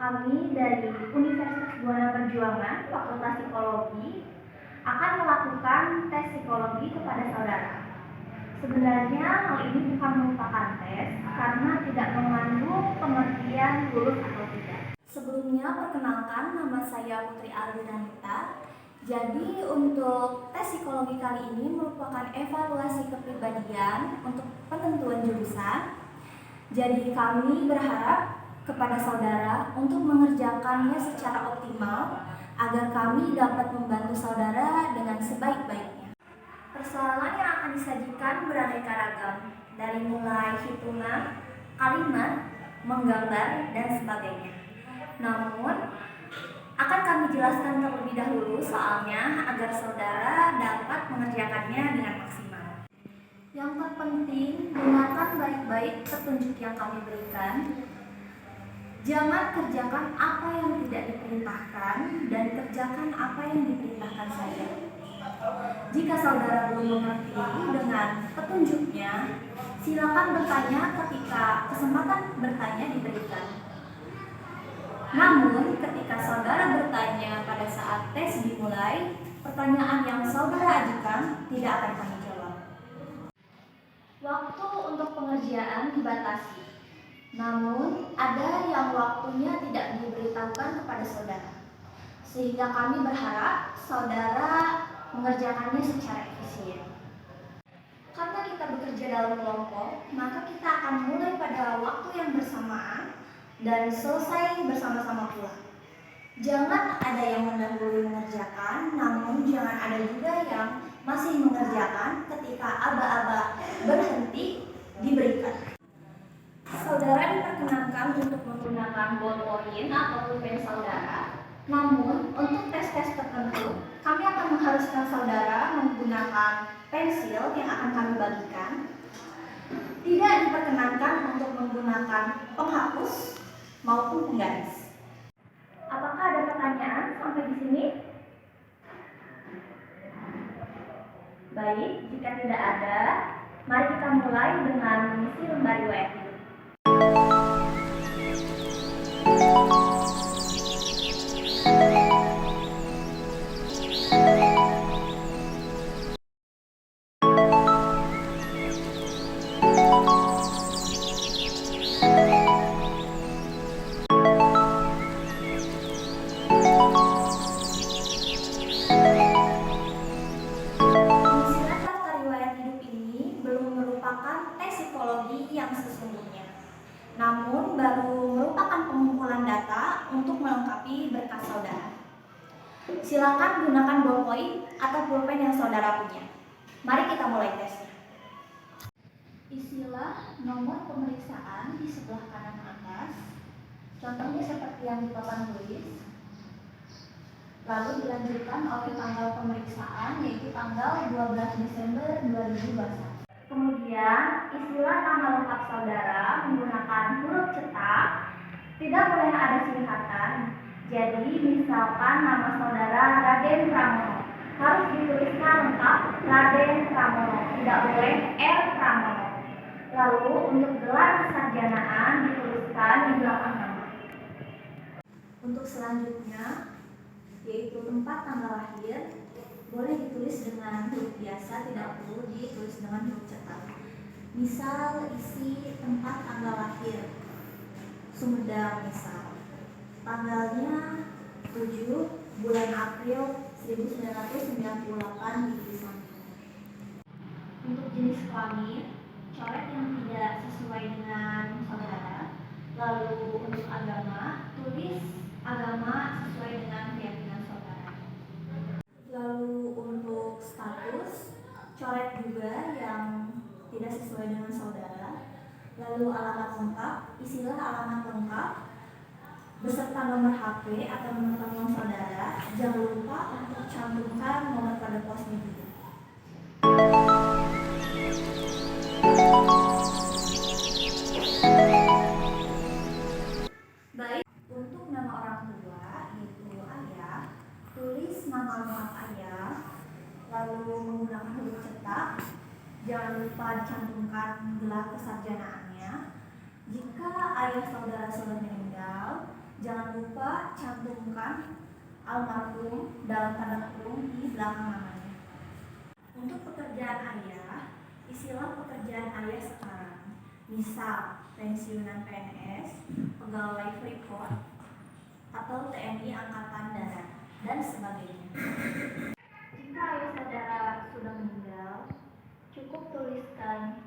Kami dari Universitas Buana Perjuangan, Fakultas Psikologi, akan melakukan tes psikologi kepada saudara. Sebenarnya hal ini bukan merupakan tes karena tidak mengandung pengertian lulus atau tidak. Sebelumnya, perkenalkan, nama saya Putri Arlinanita. Jadi untuk tes psikologi kali ini merupakan evaluasi kepribadian untuk penentuan jurusan. Jadi kami berharap kepada saudara untuk mengerjakannya secara optimal agar kami dapat membantu saudara dengan sebaik-baiknya. Persoalan yang akan disajikan beraneka ragam, dari mulai hitungan, kalimat, menggambar, dan sebagainya. Namun, akan kami jelaskan terlebih dahulu soalnya agar saudara dapat mengerjakannya dengan maksimal. Yang terpenting, dengarkan baik-baik petunjuk yang kami berikan. Jangan kerjakan apa yang tidak diperintahkan dan kerjakan apa yang diperintahkan saja. Jika saudara belum mengerti dengan petunjuknya, silakan bertanya ketika kesempatan bertanya diberikan. Namun, ketika saudara bertanya pada saat tes dimulai, pertanyaan yang saudara ajukan tidak akan kami jawab. Waktu untuk pengerjaan dibatasi, namun ada yang waktunya tidak diberitahukan kepada saudara, sehingga kami berharap saudara mengerjakannya secara efisien. Karena kita bekerja dalam kelompok, maka kita akan mulai pada waktu yang bersamaan dan selesai bersama-sama pula. Jangan ada yang mendahului mengerjakan, namun jangan ada juga yang masih mengerjakan ketika aba-aba berhenti diberikan. Saudara diperkenankan untuk menggunakan ballpoint atau pulpen saudara. Namun, untuk tes-tes tertentu, kami akan mengharuskan saudara menggunakan pensil yang akan kami bagikan. Tidak diperkenankan untuk menggunakan penghapus maupun penggaris. Apakah ada pertanyaan sampai di sini? Baik, jika tidak ada, mari kita mulai dengan mengisi lembar riwayat hidup. Tes psikologi yang sesungguhnya, namun baru merupakan pengumpulan data untuk melengkapi berkas saudara. Silakan gunakan ballpoint atau pulpen yang saudara punya. Mari kita mulai tesnya. Isilah nomor pemeriksaan di sebelah kanan atas, contohnya seperti yang di papan tulis. Lalu dilanjutkan oleh tanggal pemeriksaan, yaitu tanggal 12 Desember 2021. Kemudian, isilah nama lengkap saudara menggunakan huruf cetak, tidak boleh ada singkatan. Jadi, misalkan nama saudara Raden Pramono, harus dituliskan lengkap Raden Pramono, tidak boleh R Pramono. Lalu, untuk gelar kesarjanaan dituliskan di belakang nama. Untuk selanjutnya, yaitu tempat tanggal lahir, boleh ditulis dengan huruf biasa, tidak perlu ditulis dengan huruf cetak. Misal isi tempat tanggal lahir, Sumedang misal. Tanggalnya 7 bulan April 1998 di samping. Untuk jenis kelamin, coret yang tidak sesuai dengan saudara. Lalu untuk agama, tulis agama sesuai dengan keyakinan saudara. Lalu untuk status, coret juga yang tidak sesuai dengan saudara. Lalu alamat lengkap, isilah alamat lengkap beserta nomor HP atau nomor telepon saudara. Jangan lupa untuk cantumkan nomor kode posnya juga. Baik, untuk nama orang tua, yaitu ayah, tulis nama lengkap ayah, lalu menggunakan huruf cetak. Jangan lupa cantumkan gelar kesarjanaannya. Jika ayah saudara sudah meninggal, jangan lupa cantumkan almarhum dalam tanda kurung di belakang namanya. Untuk pekerjaan ayah, istilah pekerjaan ayah sekarang, misal pensiunan PNS, pegawai Freeport, atau TNI Angkatan Darat, dan sebagainya. Jika ayah saudara sudah meninggal, cukup tuliskan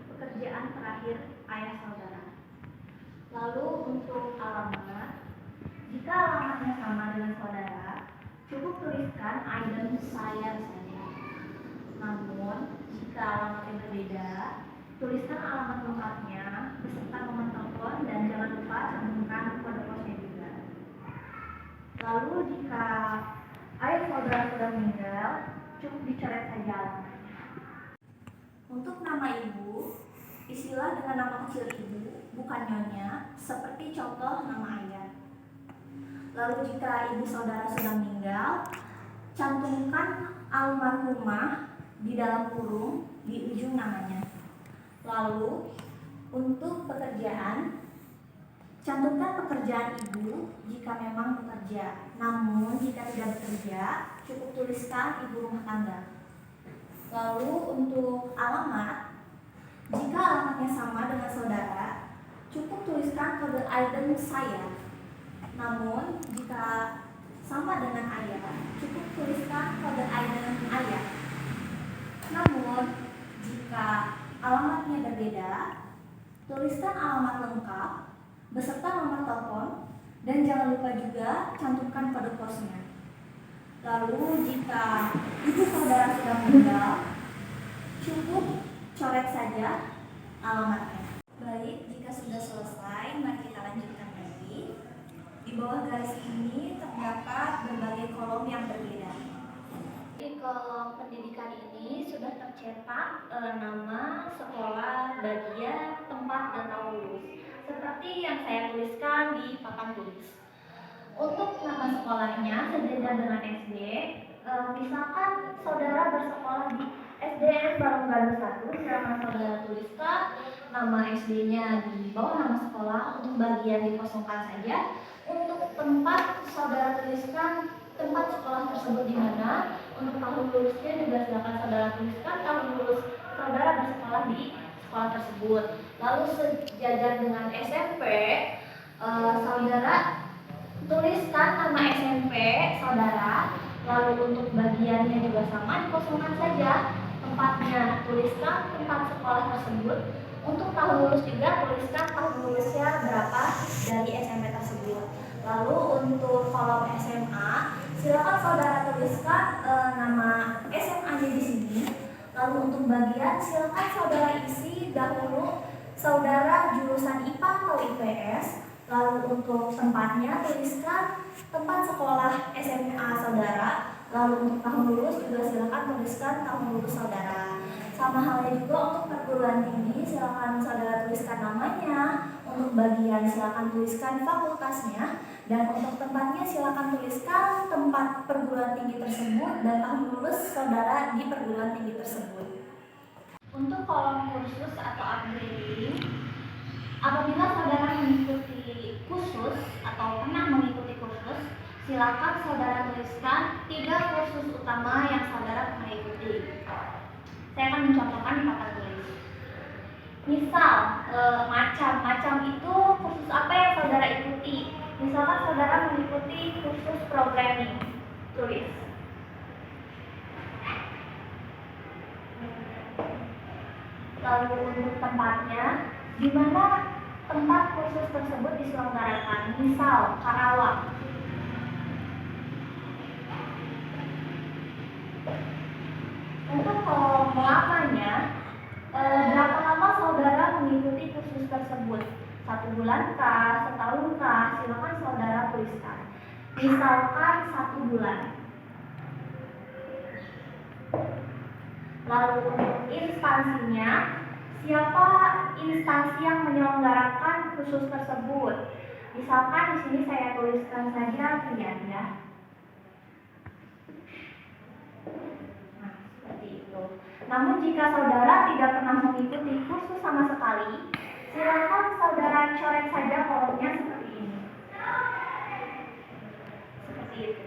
pekerjaan terakhir ayah saudara. Lalu untuk alamat, jika alamatnya sama dengan saudara, cukup tuliskan item saya saja. Namun, jika alamatnya berbeda, tuliskan alamat lengkapnya beserta nomor telepon dan jangan lupa cantumkan kode posnya juga. Lalu jika ayah saudara sudah meninggal, cukup dicoret saja alamatnya. Untuk nama ibu, istilah dengan nama kecil ibu, bukan nyonya, seperti contoh nama ayah. Lalu jika ibu saudara sudah meninggal, cantumkan almarhumah di dalam kurung di ujung namanya. Lalu untuk pekerjaan, cantumkan pekerjaan ibu jika memang bekerja. Namun jika tidak bekerja, cukup tuliskan ibu rumah tangga. Lalu untuk alamat, jika alamatnya sama dengan saudara, cukup tuliskan kode item saya. Namun jika sama dengan ayah, cukup tuliskan kode item ayah. Namun jika alamatnya berbeda, tuliskan alamat lengkap beserta nomor telepon dan jangan lupa juga cantumkan kode posnya. Lalu jika ibu saudara sudah meninggal, cukup coret saja alamatnya. Baik, jika sudah selesai, mari kita lanjutkan lagi. Di bawah garis ini terdapat berbagai kolom yang berbeda. Di kolom pendidikan ini sudah tercetak nama, sekolah, bagian, tempat, dan tahun lulus. Seperti yang saya tuliskan di papan tulis. Untuk nama sekolahnya sejajar dengan SD, misalkan saudara bersekolah di SDN Balong Gadung 1, silahkan saudara tuliskan nama SD-nya di bawah nama sekolah. Untuk bagian dikosongkan saja. Untuk tempat saudara tuliskan tempat sekolah tersebut di mana. Untuk tahun lulusnya juga silakan saudara tuliskan tahun lulus saudara bersekolah di sekolah tersebut. Lalu sejajar dengan SMP, saudara tuliskan nama SMP saudara. Lalu untuk bagiannya juga sama, dikosongkan saja. Tempatnya tuliskan tempat sekolah tersebut. Untuk tahun lulus juga tuliskan tahun lulusnya berapa dari SMP tersebut. Lalu untuk kolom SMA, silakan saudara tuliskan nama SMA-nya di sini. Lalu untuk bagian, silakan saudara isi dahulu saudara jurusan IPA atau IPS. Lalu untuk tempatnya tuliskan tempat sekolah SMA saudara. Lalu untuk tahun lulus juga silakan tuliskan tahun lulus saudara. Sama halnya juga untuk perguruan tinggi, silakan saudara tuliskan namanya. Untuk bagian silakan tuliskan fakultasnya. Dan untuk tempatnya silakan tuliskan tempat perguruan tinggi tersebut dan tahun lulus saudara di perguruan tinggi tersebut. Untuk kolom kursus atau upgrading, apabila saudara mengikuti kursus atau pernah mengikuti kursus, silakan saudara tuliskan 3 kursus utama yang saudara pernah ikuti. Saya akan mencontohkan di papan tulis. Misal, macam itu kursus apa yang saudara ikuti? Misalkan saudara mengikuti kursus programming, tulis. Lalu untuk tempatnya, di mana tempat kursus tersebut diselenggarakan? Misal, Karawang. Untuk kolom lamanya, berapa lama saudara mengikuti kursus tersebut? 1 bulan kah, setahun kah? Silakan saudara tuliskan. Misalkan 1 bulan. Lalu untuk instansinya, siapa instansi yang menyelenggarakan kursus tersebut? Misalkan di sini saya tuliskan saja Rian ya. Nah, seperti itu. Namun jika saudara tidak pernah mengikuti kursus sama sekali, silakan saudara coret saja kolomnya seperti ini. seperti itu.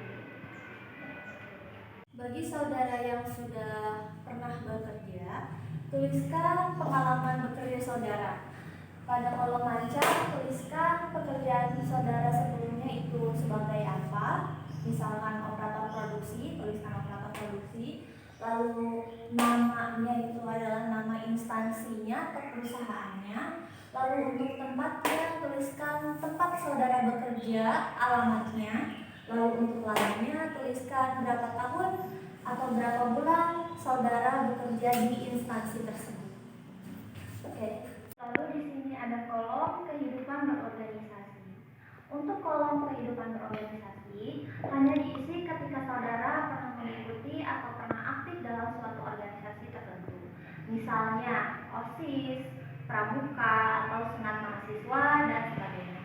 Bagi saudara yang sudah pernah bekerja, tuliskan pengalaman bekerja saudara. Pada kolom manca, tuliskan pekerjaan saudara sebelumnya itu sebagai apa. Misalkan operator produksi, tuliskan operator produksi. Lalu namanya itu adalah nama instansinya atau perusahaannya. Lalu untuk tempatnya, tuliskan tempat saudara bekerja, alamatnya. Lalu untuk lamanya, tuliskan berapa tahun atau berapa bulan saudara bekerja di instansi tersebut. Oke. Lalu di sini ada kolom kehidupan berorganisasi. Untuk kolom kehidupan berorganisasi hanya diisi ketika saudara pernah mengikuti atau pernah aktif dalam suatu organisasi tertentu. Misalnya OSIS, Pramuka, atau Senat Mahasiswa, dan sebagainya.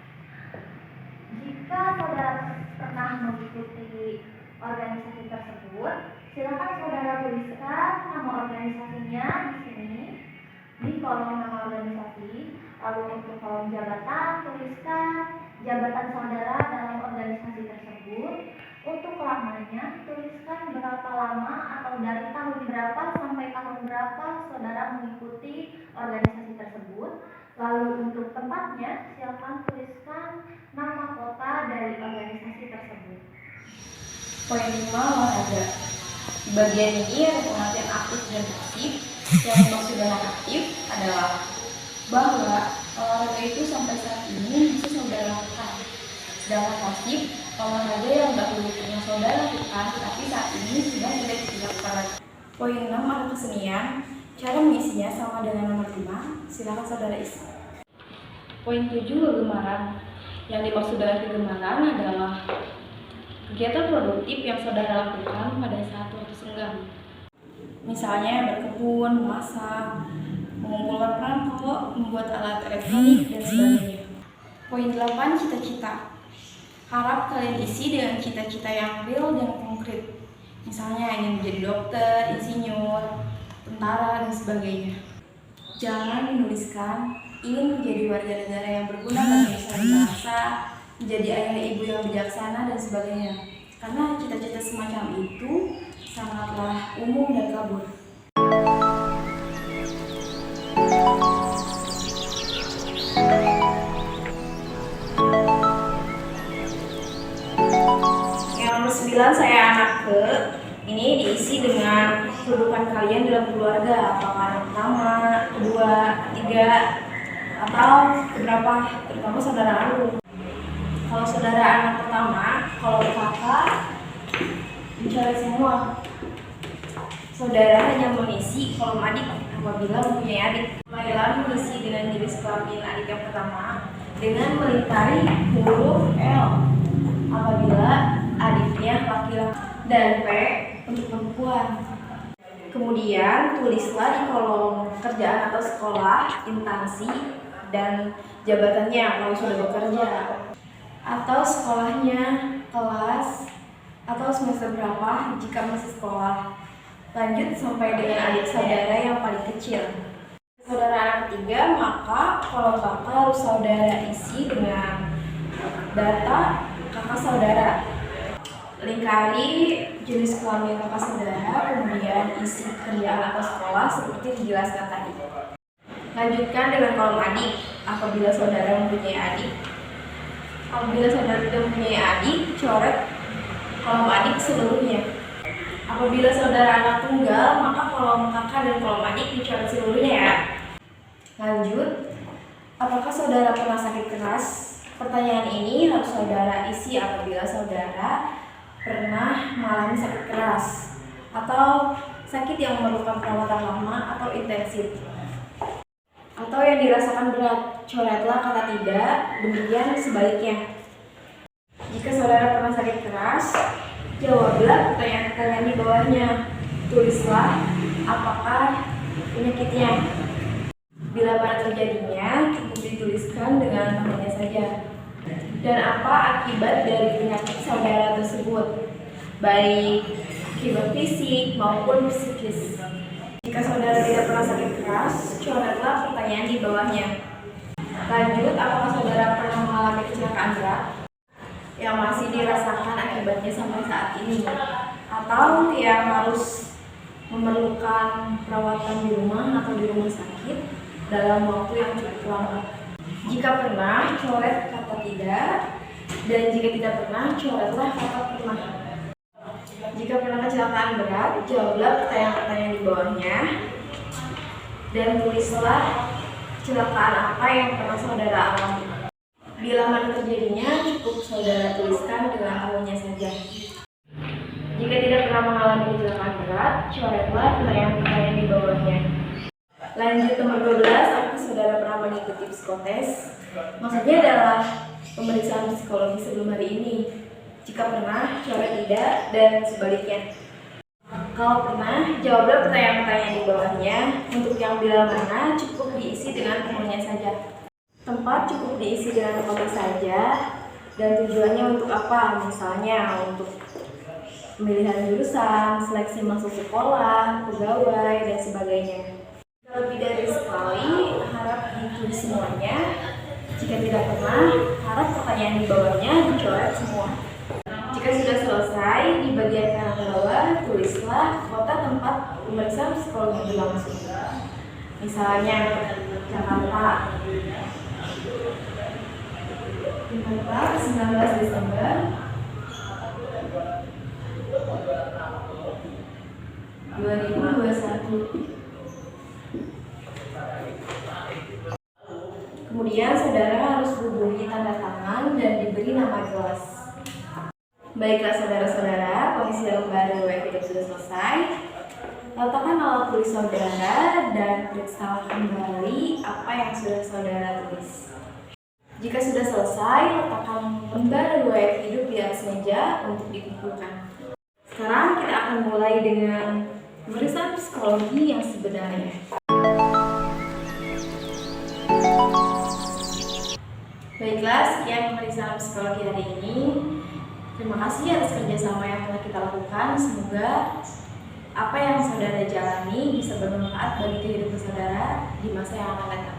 Jika saudara pernah mengikuti organisasi tersebut, silakan saudara tuliskan nama organisasinya di sini di kolom nama organisasi. Lalu untuk kolom jabatan, tuliskan jabatan saudara dalam organisasi tersebut. Untuk lamanya, tuliskan berapa lama atau dari tahun berapa sampai tahun berapa saudara mengikuti organisasi tersebut. Lalu untuk tempatnya, silakan tuliskan nama kota dari organisasi tersebut. Poin 5, olahraga. Di bagian ini ada pengertian aktif dan pasif. Yang dimaksud dengan aktif adalah bahwa olahraga itu sampai saat ini masih saudara lakukan. Sedangkan pasif, olahraga yang dahulu pernah saudara lakukan tapi saat ini sudah tidak dilakukan lagi. Poin 6 ada kesenian. Cara mengisinya sama dengan nomor 5. Silakan saudara isi. Poin 7, kegemaran. Yang dimaksud dengan kegemaran adalah kegiatan produktif yang saudara lakukan pada saat waktu senggang. Misalnya berkebun, memasak, mengumpulkan perangko, membuat alat elektronik, dan sebagainya. Poin 8, cita-cita. Harap kalian isi dengan cita-cita yang real dan konkret. Misalnya ingin menjadi dokter, insinyur, tentara, dan sebagainya. Jangan menuliskan ingin menjadi warga negara yang berguna bagi nusa dan bangsa, menjadi ayah ibu yang bijaksana, dan sebagainya. Karena cita-cita semacam itu sangatlah umum dan kabur. Yang nomor 9, saya anak ke. Ini diisi dengan kedudukan kalian dalam keluarga, apakah anak pertama, kedua, ketiga, atau beberapa, terutama saudara kandung. Kalau saudara anak pertama, kalau kakak dicoret semua. Saudara hanya mengisi kolom adik apabila mempunyai adik. Mailan mengisi dengan jenis kelamin adik yang pertama dengan melingkari huruf L apabila adiknya laki-laki, dan P untuk perempuan. Kemudian tulislah di kolom kerjaan atau sekolah, instansi, dan jabatannya kalau sudah bekerja, atau sekolahnya, kelas, atau semester berapa jika masih sekolah. Lanjut sampai dengan adik saudara yang paling kecil. Saudara anak ketiga, maka kolom kakak harus saudara isi dengan data kakak saudara. Lingkari jenis kelamin kakak saudara, kemudian isi kerjaan atau sekolah seperti dijelaskan tadi. Lanjutkan dengan kolom adik apabila saudara mempunyai adik. Apabila saudara tidak mempunyai adik, coret kolom adik seluruhnya. Apabila saudara anak tunggal, maka kolom kakak dan kolom adik dicoret seluruhnya ya. Lanjut, apakah saudara pernah sakit keras? Pertanyaan ini harus saudara isi apabila saudara pernah mengalami sakit keras atau sakit yang memerlukan perawatan lama atau intensif, atau yang dirasakan berat. Coretlah kata tidak, demikian sebaliknya. Jika saudara pernah sakit keras, jawablah pertanyaan kalian di bawahnya. Tulislah apakah penyakitnya. Bila mana terjadinya, cukup dituliskan dengan namanya saja. Dan apa akibat dari penyakit saudara tersebut, baik akibat fisik maupun psikis. Jika saudara tidak pernah sakit keras, coretlah pertanyaan di bawahnya. Lanjut, apakah saudara pernah mengalami kecelakaan berat? yang masih dirasakan akibatnya sampai saat ini, atau yang harus memerlukan perawatan di rumah atau di rumah sakit dalam waktu yang cukup lama. Jika pernah, coret kata tidak, dan jika tidak pernah, coretlah kata pernah. Jika pernah kecelakaan berat, jawablah pertanyaan-pertanyaan di bawahnya dan tulislah kecelakaan apa yang pernah saudara alami. Bila mana terjadinya, cukup saudara tuliskan dengan awalnya saja. Jika tidak pernah mengalami kecelakaan berat, coretlah pertanyaan-pertanyaan di bawahnya. Lanjut nomor 12, apakah saudara pernah mengikuti psikotes? Maksudnya adalah pemeriksaan psikologi sebelum hari ini. Jika pernah, coret tidak, dan sebaliknya. Kalau pernah, jawablah pertanyaan-pertanyaan di bawahnya. Untuk yang bila mana, cukup diisi dengan umumnya saja. Tempat cukup diisi dengan apa saja, dan tujuannya untuk apa? Misalnya untuk pemilihan jurusan, seleksi masuk sekolah, pegawai, dan sebagainya. Lebih dari sekali, harap ditulis semuanya. Jika tidak pernah, harap pertanyaan di bawahnya dicoret semua. Jika sudah selesai, di bagian kanan bawah, tulislah kota tempat pemeriksaan psikologi berlangsung. Misalnya, Jakarta. 19 Desember 2021. Kemudian saudara harus hubungi tanda tangan dan diberi nama kelas. Baiklah saudara-saudara, kondisi lembar riwayat hidup sudah selesai. Letakkan alat tulis saudara dan periksa kembali apa yang sudah saudara tulis. Jika sudah selesai, letakkan lembar riwayat hidup di atas meja untuk dikumpulkan. Sekarang kita akan mulai dengan pemeriksaan psikologi yang sebenarnya. Baiklah, sekian pemeriksaan psikologi hari ini. Terima kasih atas kerjasama yang telah kita lakukan. Semoga apa yang saudara jalani bisa bermanfaat bagi kehidupan saudara di masa yang akan datang.